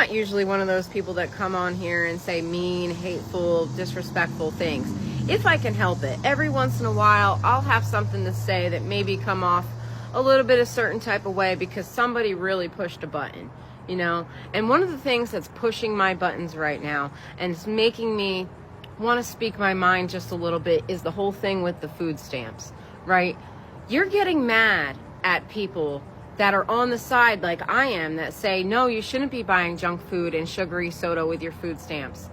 not usually one of those people that come on here and say mean, hateful, disrespectful things. If I can help it, every once in a while, I'll have something to say that maybe come off a little bit a certain type of way because somebody really pushed a button, you know? And one of the things that's pushing my buttons right now and it's making me want to speak my mind just a little bit is the whole thing with the food stamps, right? You're getting mad at people that are on the side like I am that say, no, you shouldn't be buying junk food and sugary soda with your food stamps.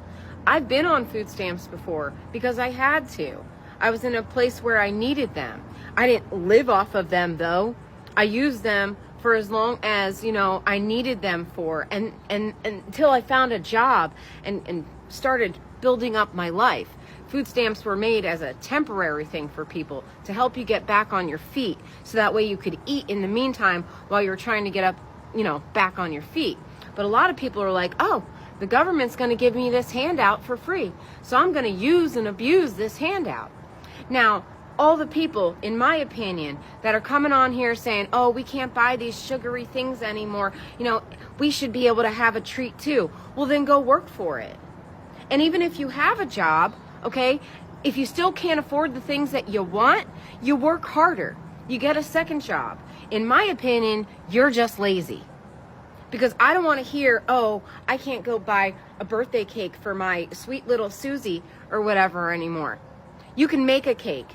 I've been on food stamps before because I had to. I was in a place where I needed them. I didn't live off of them though. I used them for as long as, you know, I needed them for and until I found a job and started building up my life. Food stamps were made as a temporary thing for people to help you get back on your feet so that way you could eat in the meantime while you're trying to get up, you know, back on your feet. But a lot of people are like, oh, the government's going to give me this handout for free, so I'm going to use and abuse this handout. Now, all the people, in my opinion, that are coming on here saying, oh, we can't buy these sugary things anymore, you know, we should be able to have a treat too. Well, then go work for it. And even if you have a job, okay, if you still can't afford the things that you want, you work harder. You get a second job. In my opinion, you're just lazy. Because I don't want to hear, oh, I can't go buy a birthday cake for my sweet little Susie or whatever anymore. You can make a cake.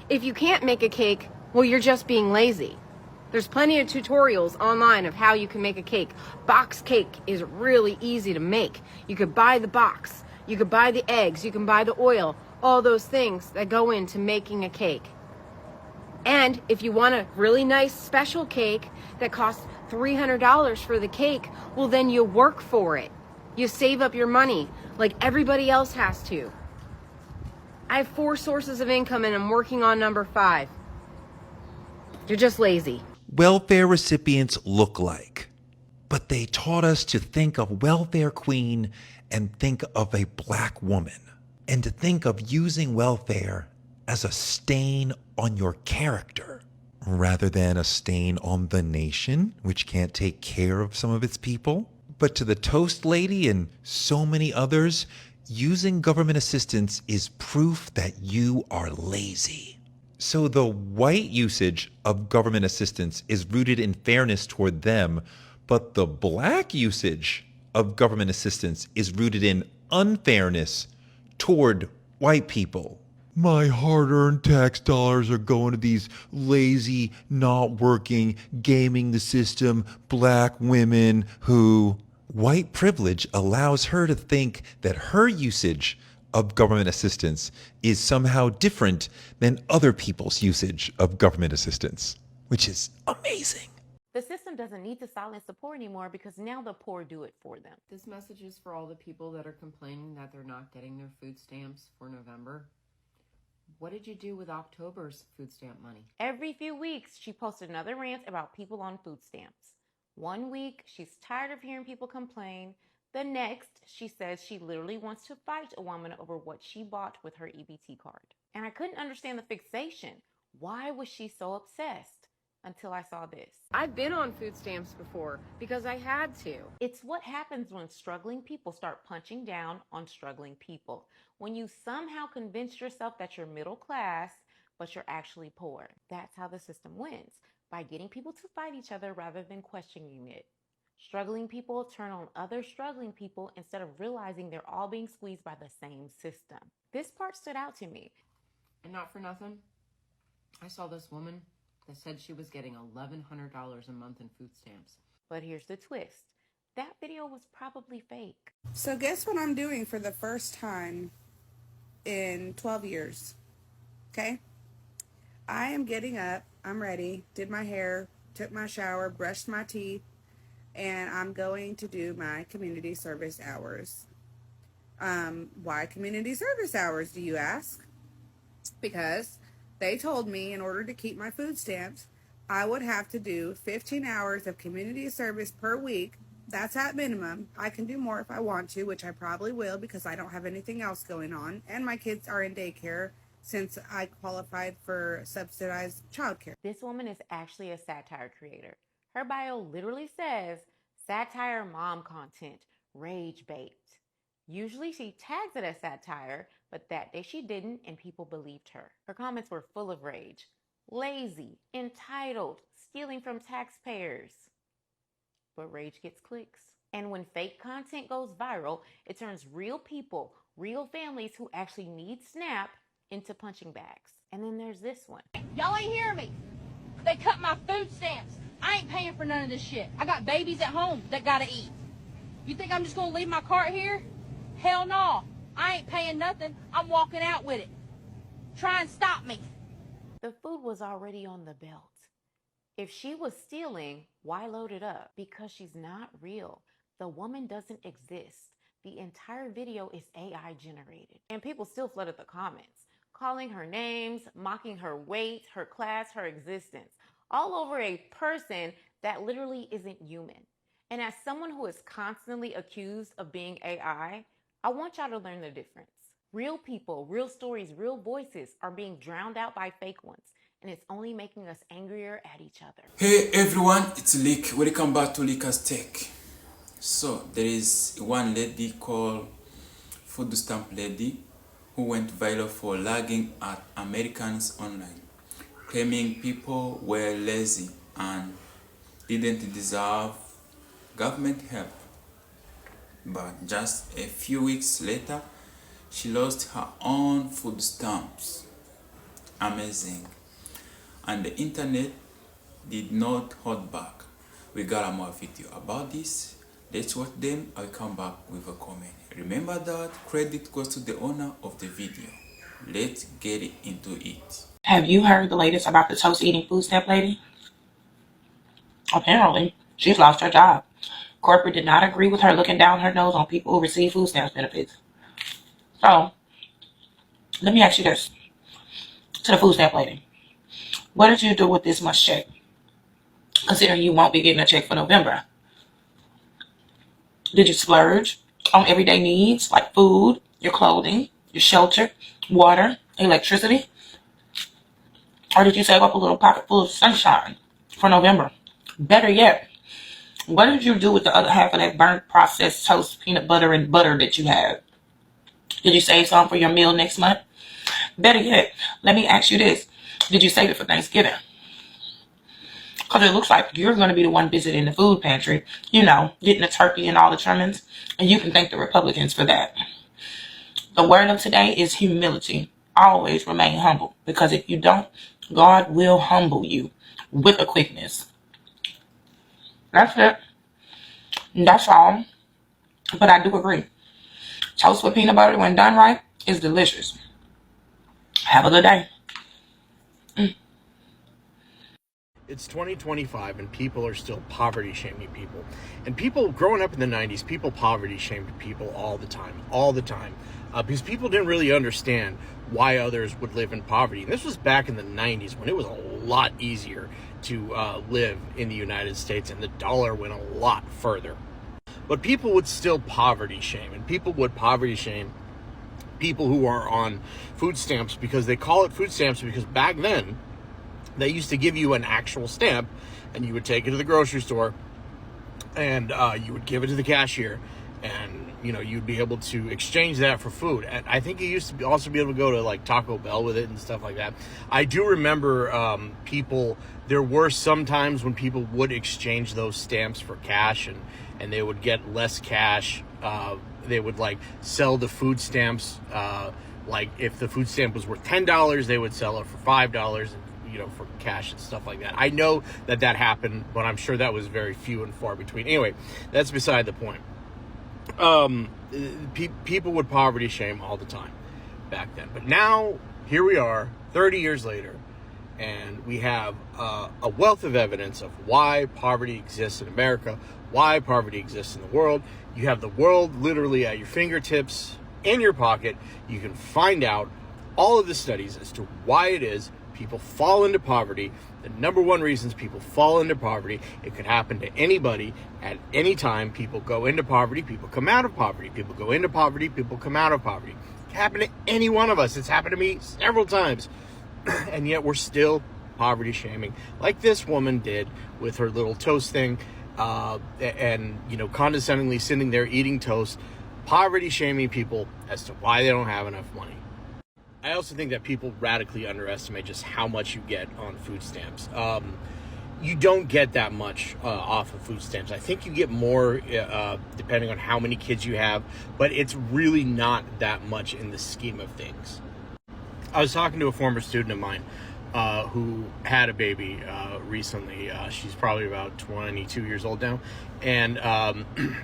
If you can't make a cake, well, you're just being lazy. There's plenty of tutorials online of how you can make a cake. Box cake is really easy to make. You could buy the box. You could buy the eggs, you can buy the oil, all those things that go into making a cake. And if you want a really nice special cake that costs $300 for the cake, well then you work for it. You save up your money like everybody else has to. I have 4 sources of income and I'm working on number 5. You're just lazy. Welfare recipients look like, but they taught us to think of welfare queen and think of a black woman, and to think of using welfare as a stain on your character rather than a stain on the nation, which can't take care of some of its people. But to the Toast Lady and so many others, using government assistance is proof that you are lazy. So the white usage of government assistance is rooted in fairness toward them, but the black usage of government assistance is rooted in unfairness toward white people. My hard-earned tax dollars are going to these lazy, not working, gaming the system, black women who... White privilege allows her to think that her usage of government assistance is somehow different than other people's usage of government assistance, which is amazing. The system doesn't need to silence the poor anymore because now the poor do it for them. This message is for all the people that are complaining that they're not getting their food stamps for November. What did you do with October's food stamp money? Every few weeks, she posted another rant about people on food stamps. One week, she's tired of hearing people complain. The next, she says she literally wants to fight a woman over what she bought with her EBT card. And I couldn't understand the fixation. Why was she so obsessed? Until I saw this. I've been on food stamps before because I had to. It's what happens when struggling people start punching down on struggling people. When you somehow convince yourself that you're middle class, but you're actually poor. That's how the system wins, by getting people to fight each other rather than questioning it. Struggling people turn on other struggling people instead of realizing they're all being squeezed by the same system. This part stood out to me. And not for nothing, I saw this woman that said she was getting $1,100 a month in food stamps. But here's the twist. That video was probably fake. So guess what I'm doing for the first time in 12 years? Okay? I am getting up, I'm ready, did my hair, took my shower, brushed my teeth, and I'm going to do my community service hours. Why community service hours, do you ask? Because they told me in order to keep my food stamps, I would have to do 15 hours of community service per week. That's at minimum. I can do more if I want to, which I probably will because I don't have anything else going on. And my kids are in daycare since I qualified for subsidized childcare. This woman is actually a satire creator. Her bio literally says, satire mom content, rage bait. Usually she tags it as satire, but that day she didn't and people believed her. Her comments were full of rage. Lazy, entitled, stealing from taxpayers. But rage gets clicks. And when fake content goes viral, it turns real people, real families who actually need SNAP into punching bags. And then there's this one. Y'all ain't hearing me. They cut my food stamps. I ain't paying for none of this shit. I got babies at home that gotta eat. You think I'm just gonna leave my cart here? Hell no. I ain't paying nothing. I'm walking out with it. Try and stop me. The food was already on the belt. If she was stealing, why load it up? Because she's not real. The woman doesn't exist. The entire video is AI generated. And people still flooded the comments, calling her names, mocking her weight, her class, her existence, all over a person that literally isn't human. And as someone who is constantly accused of being AI, I want y'all to learn the difference. Real people, real stories, real voices are being drowned out by fake ones. And it's only making us angrier at each other. Hey everyone, it's Lick. Welcome back to Licker's Tech. So there is one lady called Food Stamp Lady who went viral for lagging at Americans online, claiming people were lazy and didn't deserve government help. But just a few weeks later, she lost her own food stamps. Amazing. And the internet did not hold back. We got a more video about this. Let's watch them. I'll come back with a comment. Remember that credit goes to the owner of the video. Let's get into it. Have you heard the latest about the toast eating food stamp lady? Apparently, she's lost her job. Corporate did not agree with her looking down her nose on people who receive food stamps benefits. So, let me ask you this. To the food stamp lady. What did you do with this much check? Considering you won't be getting a check for November. Did you splurge on everyday needs like food, your clothing, your shelter, water, electricity? Or did you save up a little pocket full of sunshine for November? Better yet, what did you do with the other half of that burnt processed toast, peanut butter, and butter that you have? Did you save some for your meal next month? Better yet, let me ask you this. Did you save it for Thanksgiving? Because it looks like you're going to be the one visiting the food pantry, getting the turkey and all the trimmings, and you can thank the Republicans for that. The word of today is humility. Always remain humble, because if you don't, God will humble you with a quickness. That's it. That's all. But I do agree. Toast with peanut butter, when done right, is delicious. Have a good day. It's 2025 and people are still poverty shaming people. And people growing up in the 90s, people poverty shamed people all the time. Because people didn't really understand why others would live in poverty. And this was back in the 90s when it was a lot easier to live in the United States and the dollar went a lot further. But people would still poverty shame, and people would poverty shame people who are on food stamps, because they call it food stamps because back then they used to give you an actual stamp and you would take it to the grocery store and you would give it to the cashier, and you'd be able to exchange that for food. And I think you used to also be able to go to like Taco Bell with it and stuff like that. I do remember there were some times when people would exchange those stamps for cash, and they would get less cash. They would like sell the food stamps, like if the food stamp was worth $10, they would sell it for $5, for cash and stuff like that. I know that happened, but I'm sure that was very few and far between. Anyway, that's beside the point. People would poverty shame all the time back then. But now, here we are, 30 years later, and we have a wealth of evidence of why poverty exists in America, why poverty exists in the world. You have the world literally at your fingertips, in your pocket. You can find out all of the studies as to why it is people fall into poverty. The number one reasons people fall into poverty. It could happen to anybody at any time. People go into poverty, people come out of poverty. People go into poverty, people come out of poverty. It can happen to any one of us. It's happened to me several times. And yet we're still poverty shaming, like this woman did with her little toast thing. and condescendingly sitting there eating toast, poverty shaming people as to why they don't have enough money. I also think that people radically underestimate just how much you get on food stamps. You don't get that much off of food stamps. I think you get more depending on how many kids you have, but it's really not that much in the scheme of things. I was talking to a former student of mine who had a baby recently. She's probably about 22 years old now. And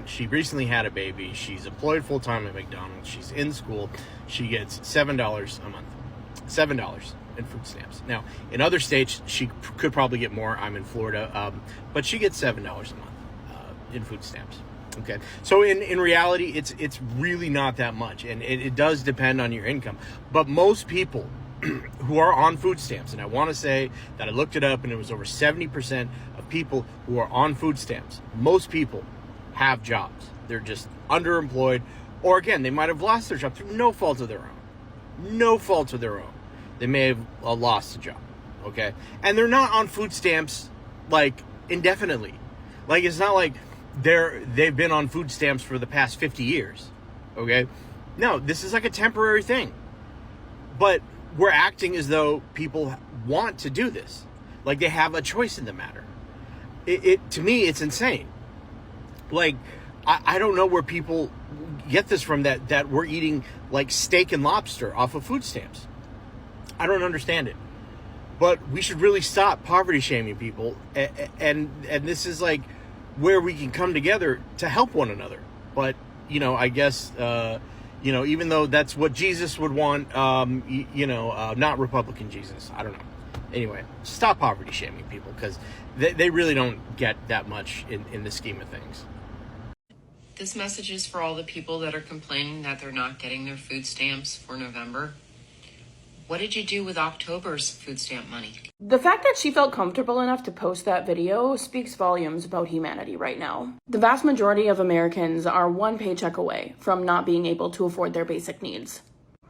she recently had a baby. She's employed full-time at McDonald's. She's in school. She gets $7 a month. $7 in food stamps. Now, in other states, she could probably get more. I'm in Florida. But she gets $7 a month in food stamps. Okay. So in reality, it's really not that much. And it does depend on your income. But most people who are on food stamps, and I want to say that I looked it up and it was over 70% of people who are on food stamps. Most people have jobs. They're just underemployed, or again, they might have lost their job through no fault of their own. No fault of their own. They may have lost a job, okay? And they're not on food stamps, like, indefinitely. Like, it's not like they've been on food stamps for the past 50 years, okay? No, this is like a temporary thing. But we're acting as though people want to do this, like they have a choice in the matter. To me, it's insane. Like, I don't know where people get this from, that we're eating like steak and lobster off of food stamps. I don't understand it. But we should really stop poverty shaming people, and this is like where we can come together to help one another. But I guess even though that's what Jesus would want, not Republican Jesus. I don't know. Anyway, stop poverty shaming people, because they really don't get that much in the scheme of things. This message is for all the people that are complaining that they're not getting their food stamps for November. What did you do with October's food stamp money? The fact that she felt comfortable enough to post that video speaks volumes about humanity right now. The vast majority of Americans are one paycheck away from not being able to afford their basic needs.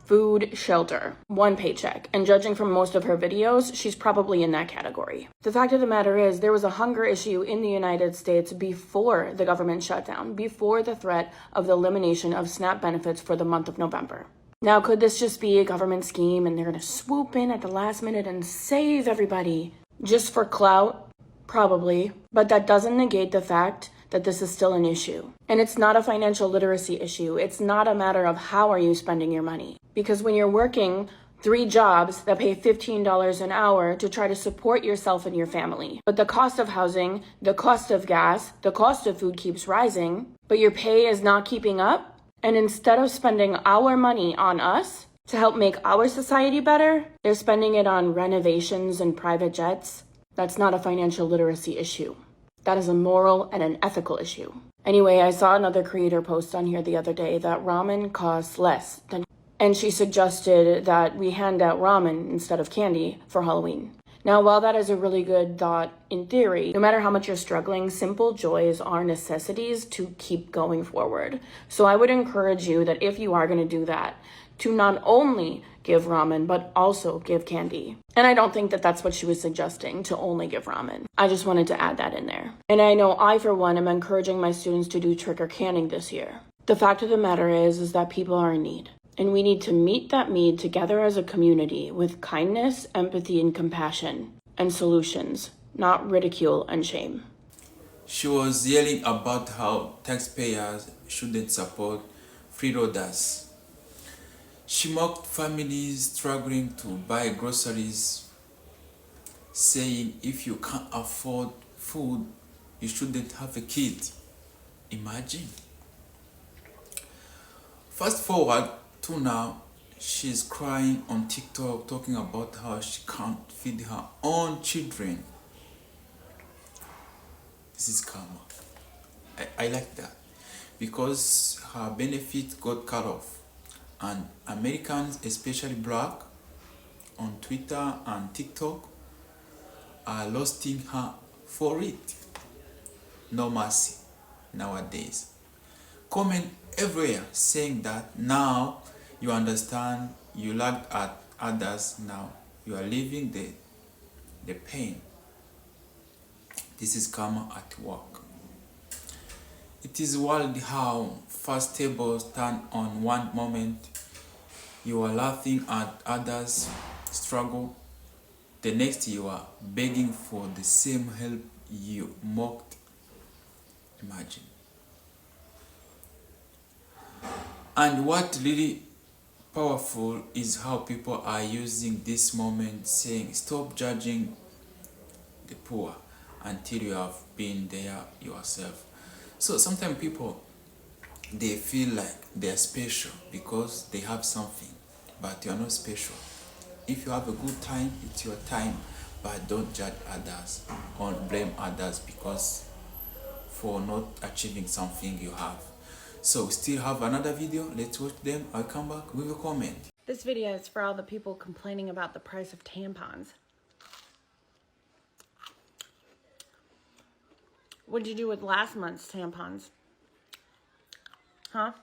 Food, shelter, one paycheck, and judging from most of her videos, she's probably in that category. The fact of the matter is, there was a hunger issue in the United States before the government shutdown, before the threat of the elimination of SNAP benefits for the month of November. Now, could this just be a government scheme and they're going to swoop in at the last minute and save everybody just for clout? Probably. But that doesn't negate the fact that this is still an issue. And it's not a financial literacy issue. It's not a matter of how are you spending your money. Because when you're working 3 jobs that pay $15 an hour to try to support yourself and your family, but the cost of housing, the cost of gas, the cost of food keeps rising, but your pay is not keeping up, and instead of spending our money on us to help make our society better, they're spending it on renovations and private jets. That's not a financial literacy issue. That is a moral and an ethical issue. Anyway, I saw another creator post on here the other day that ramen costs less than, and she suggested that we hand out ramen instead of candy for Halloween. Now, while that is a really good thought in theory, no matter how much you're struggling, simple joys are necessities to keep going forward. So I would encourage you that if you are going to do that, to not only give ramen, but also give candy. And I don't think that that's what she was suggesting, to only give ramen. I just wanted to add that in there. And I know I, for one, am encouraging my students to do trick or canning this year. The fact of the matter is that people are in need. And we need to meet that need together as a community with kindness, empathy, and compassion, and solutions, not ridicule and shame. She was yelling about how taxpayers shouldn't support freeloaders. She mocked families struggling to buy groceries, saying if you can't afford food, you shouldn't have a kid. Imagine. Fast forward to now, she's crying on TikTok, talking about how she can't feed her own children. This is karma. I like that, because her benefit got cut off, and Americans, especially black, on Twitter and TikTok are roasting her for it. No mercy nowadays. Comment everywhere saying that now you understand, you laughed at others, now you are living the pain. This is karma at work. It is wild how fast tables turn on one moment. You are laughing at others' struggle. The next you are begging for the same help you mocked. Imagine. And what really powerful is how people are using this moment saying stop judging the poor until you have been there yourself. So sometimes people, they feel like they're special because they have something, but you're not special. If you have a good time, it's your time, but don't judge others or blame others because for not achieving something you have. So we still have another video. Let's watch them. I'll come back with a comment. This video is for all the people complaining about the price of tampons. What'd you do with last month's tampons? Huh?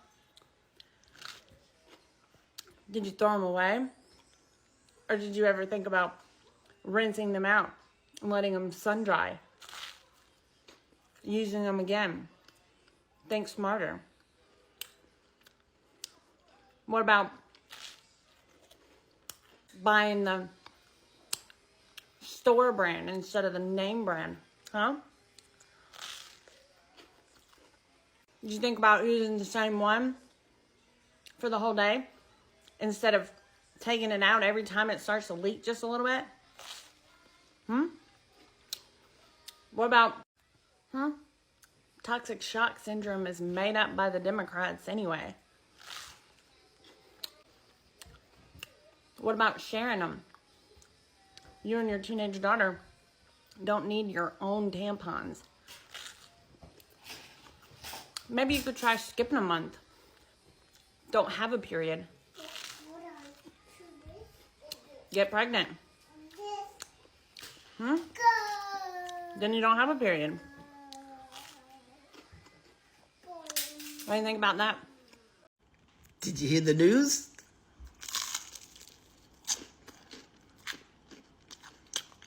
Did you throw them away? Or did you ever think about rinsing them out and letting them sun dry? Using them again? Think smarter. What about buying the store brand instead of the name brand? Huh? Did you think about using the same one for the whole day instead of taking it out every time it starts to leak just a little bit? What about, toxic shock syndrome is made up by the Democrats anyway. What about sharing them? You and your teenage daughter don't need your own tampons. Maybe you could try skipping a month. Don't have a period. Get pregnant. Then you don't have a period. What do you think about that? Did you hear the news?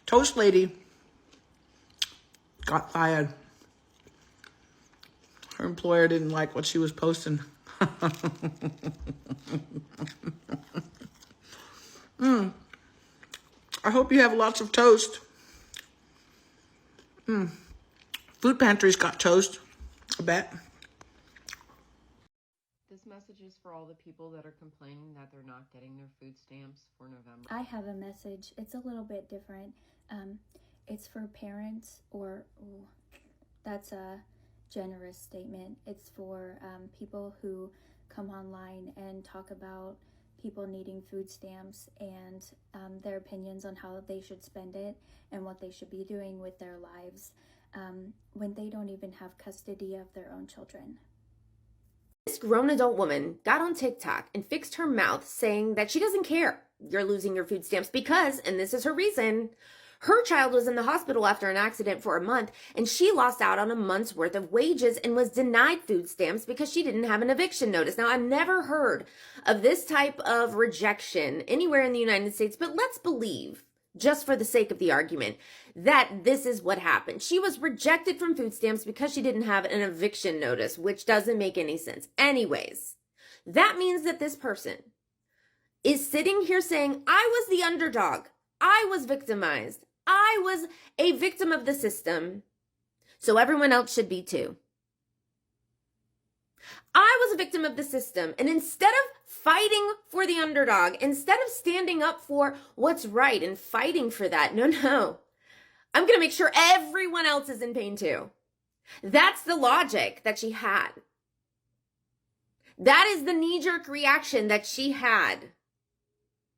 Toast lady got fired. Her employer didn't like what she was posting. I hope you have lots of toast. Food pantry's got toast, I bet. This message is for all the people that are complaining that they're not getting their food stamps for November. I have a message. It's a little bit different. It's for parents, that's a generous statement. It's for people who come online and talk about people needing food stamps and their opinions on how they should spend it and what they should be doing with their lives when they don't even have custody of their own children. This grown adult woman got on TikTok and fixed her mouth saying that she doesn't care you're losing your food stamps because, and this is her reason, her child was in the hospital after an accident for a month and she lost out on a month's worth of wages and was denied food stamps because she didn't have an eviction notice. Now, I've never heard of this type of rejection anywhere in the United States, but let's believe, just for the sake of the argument, that this is what happened. She was rejected from food stamps because she didn't have an eviction notice, which doesn't make any sense. Anyways, that means that this person is sitting here saying, I was the underdog. I was victimized. I was a victim of the system, so everyone else should be too. I was a victim of the system, and instead of fighting for the underdog, instead of standing up for what's right and fighting for that, no, I'm going to make sure everyone else is in pain too. That's the logic that she had. That is the knee-jerk reaction that she had.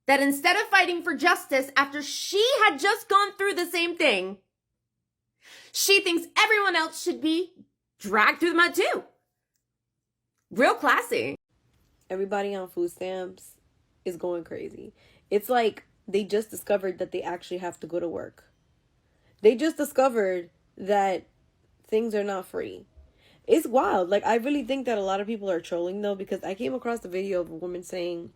That instead of fighting for justice after she had just gone through the same thing, she thinks everyone else should be dragged through the mud too. Real classy. Everybody on food stamps is going crazy. It's like they just discovered that they actually have to go to work. They just discovered that things are not free. It's wild. Like, I really think that a lot of people are trolling though, because I came across the video of a woman saying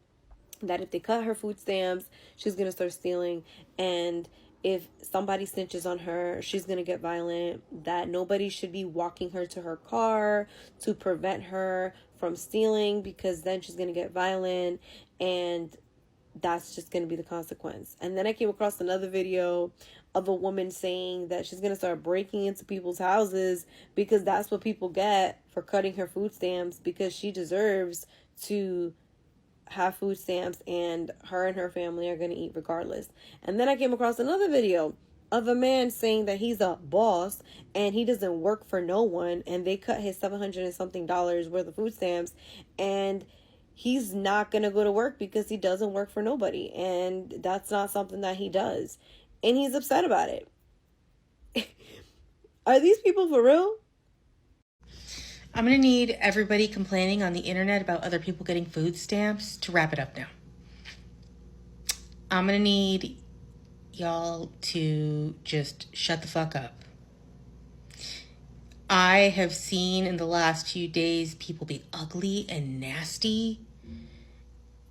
that if they cut her food stamps, she's going to start stealing. And if somebody snitches on her, she's going to get violent, that nobody should be walking her to her car to prevent her from stealing because then she's going to get violent, and that's just going to be the consequence. And then I came across another video of a woman saying that she's going to start breaking into people's houses because that's what people get for cutting her food stamps, because she deserves to have food stamps and her and her family are going to eat regardless. And then I came across another video of a man saying that he's a boss and he doesn't work for no one, and they cut his $700 and something worth of food stamps, and he's not going to go to work because he doesn't work for nobody, and that's not something that he does, and he's upset about it. Are these people for real? I'm going to need everybody complaining on the internet about other people getting food stamps to wrap it up now. I'm going to need y'all to just shut the fuck up. I have seen in the last few days people be ugly and nasty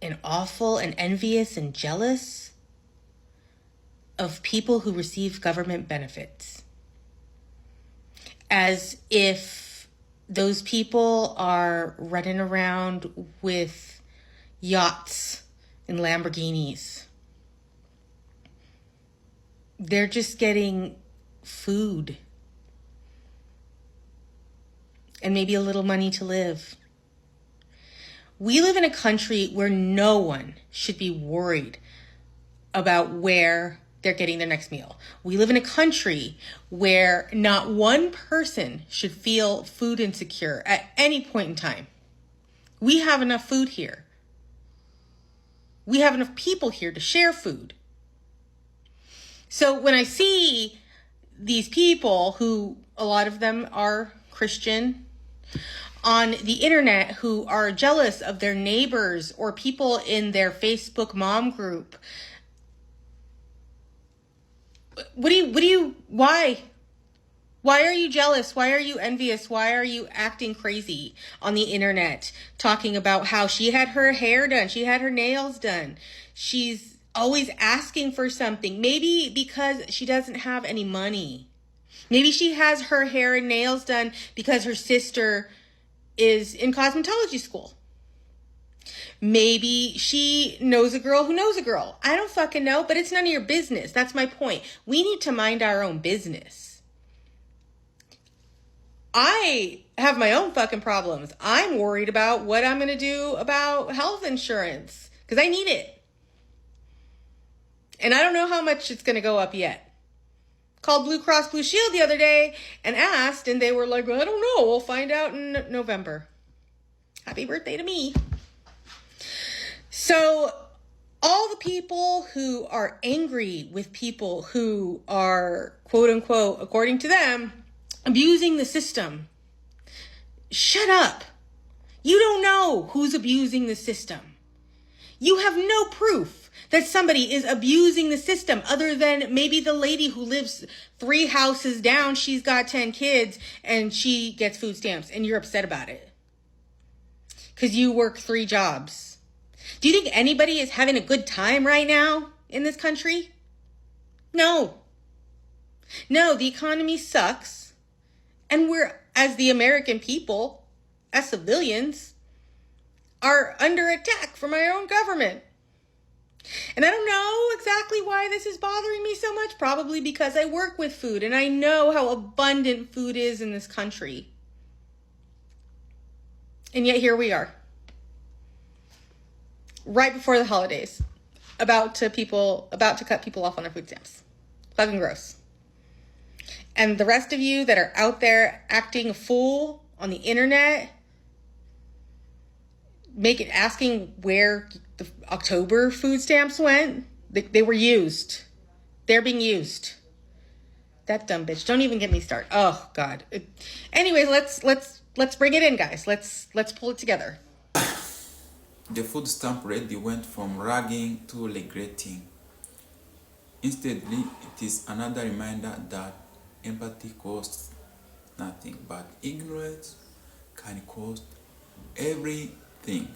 and awful and envious and jealous of people who receive government benefits, as if those people are running around with yachts and Lamborghinis. They're just getting food and maybe a little money to live. We live in a country where no one should be worried about where they're getting their next meal. We live in a country where not one person should feel food insecure at any point in time. We have enough food here. We have enough people here to share food. So when I see these people, who a lot of them are Christian, on the internet, who are jealous of their neighbors or people in their Facebook mom group, why? Why are you jealous? Why are you envious? Why are you acting crazy on the internet, talking about how she had her hair done, she had her nails done, she's always asking for something? Maybe because she doesn't have any money. Maybe she has her hair and nails done because her sister is in cosmetology school. Maybe she knows a girl who knows a girl. I don't fucking know, but it's none of your business. That's my point. We need to mind our own business. I have my own fucking problems. I'm worried about what I'm going to do about health insurance because I need it. And I don't know how much it's going to go up yet. Called Blue Cross Blue Shield the other day and asked, and they were like, I don't know, we'll find out in November. Happy birthday to me. So all the people who are angry with people who are, quote unquote, according to them, abusing the system, shut up. You don't know who's abusing the system. You have no proof that somebody is abusing the system other than maybe the lady who lives 3 houses down. She's got 10 kids and she gets food stamps and you're upset about it because you work 3 jobs. Do you think anybody is having a good time right now in this country? No. No, the economy sucks. And we're, as the American people, as civilians, are under attack from our own government. And I don't know exactly why this is bothering me so much. Probably because I work with food and I know how abundant food is in this country. And yet here we are. Right before the holidays. About to cut people off on their food stamps. Fucking gross. And the rest of you that are out there acting a fool on the internet, asking where the October food stamps went. They were used. They're being used. That dumb bitch. Don't even get me started. Oh God. Anyways, let's bring it in, guys. Let's pull it together. The food stamp lady went from ragging to regretting. Insteadly, it is another reminder that empathy costs nothing, but ignorance can cost everything.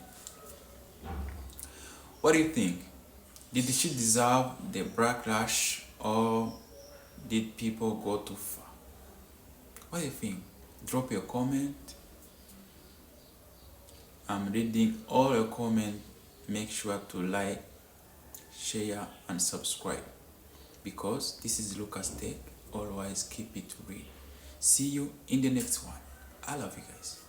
What do you think? Did she deserve the backlash or did people go too far? What do you think? Drop your comment. I'm reading all your comments. Make sure to like, share and subscribe, because this is Lucas Tech. Always keep it real. See you in the next one. I love you guys.